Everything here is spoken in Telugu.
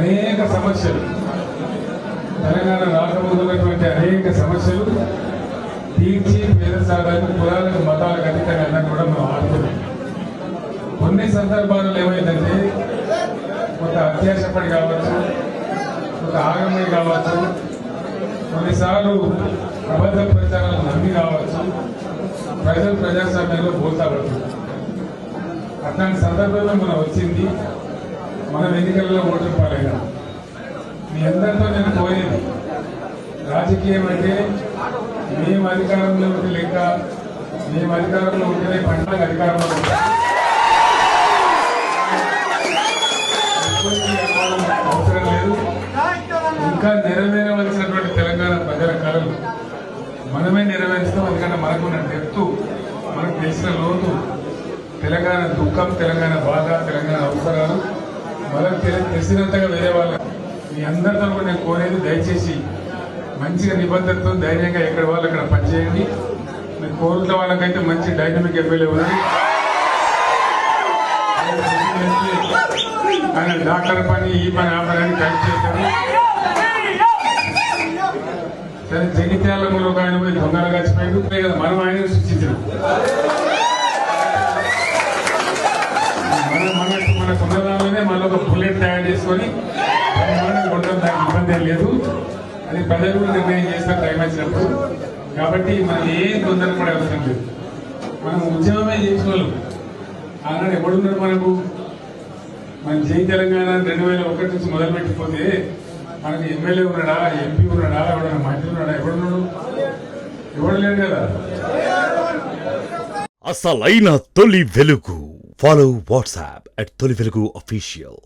అనేక సమస్యలు తెలంగాణ రాకముందున్నటువంటి అనేక సమస్యలు తీర్చి పేద సాధారణ కులాలకు మతాలకు అతీతంగా కూడా మనం ఆడుతున్నాం. కొన్ని సందర్భాల్లో ఏమైందంటే కొంత అత్యాశపడి కావచ్చు, కొంత ఆగమని కావచ్చు, కొన్నిసార్లు అబద్ధ ప్రచారాలు నమ్మి కావచ్చు, ప్రజాస్వామ్యంలో పోతావచ్చు. అట్లాంటి సందర్భంలో మనం వచ్చింది, మనం ఎన్నికల్లో ఓటు పాలైనా. మీ అందరితో నేను కోరేది, రాజకీయం అంటే మేము అధికారంలో ఉంటే లెక్క, మేము అధికారంలో ఉంటేనే పంటలకు అధికారంలో ఉంటాం. అవసరం లేదు. ఇంకా నెరవేరవలసినటువంటి తెలంగాణ ప్రజల కళలు మనమే నెరవేరుస్తాం. ఎందుకంటే మనకున్న డెప్తు, మనకు తెలిసిన లోతు, తెలంగాణ దుఃఖం, తెలంగాణ బాధ, తెలంగాణ అవసరాలు మనకు తెలిసినంతగా వేరే వాళ్ళ మీ అందరితో నేను కోరేది, దయచేసి మంచిగా నిబద్ధతతో ధైర్యంగా ఎక్కడ వాళ్ళు అక్కడ పనిచేయండి. మీరు కోరుతున్న వాళ్ళకైతే మంచి డైనమిక్ ఎమ్మెల్యే ఉన్నది. ఆయన డాక్టర్ పని, ఈ పని, ఆ పని అని కలిసి చేస్తారు. సరే, జగిత్యాలలో ఒక ఆయన పోయి దొంగలు గచ్చిపోయాడు కదా, మనం ఆయన సృష్టించాం. మన కొన్నదానిలోనే మళ్ళీ ఒక బుల్లెట్ తయారు చేసుకొని కొట్టడం దానికి ఇబ్బంది ఏం లేదు. అది ప్రజలు కూడా నిర్ణయం చేస్తారు టైం వచ్చినప్పుడు. కాబట్టి మనం ఏం తొందర కూడా అవసరం లేదు. మనం ఉద్యమమే చేసిన వాళ్ళు. ఆనాడు ఎవడున్నాడు మనకు? మన జై తెలంగాణ 2001 నుంచి మొదలుపెట్టిపోతే మనకి ఎమ్మెల్యే ఉన్నాడా, ఎంపీ ఉన్నాడా, ఎవడన్నా మంత్రి ఉన్నాడా? ఎవడున్నాడు? ఎవడు లేడు కదా. అసలైన తొలి వెలుగు. ఫాలో వాట్సాప్ @తొలి వెలుగు official.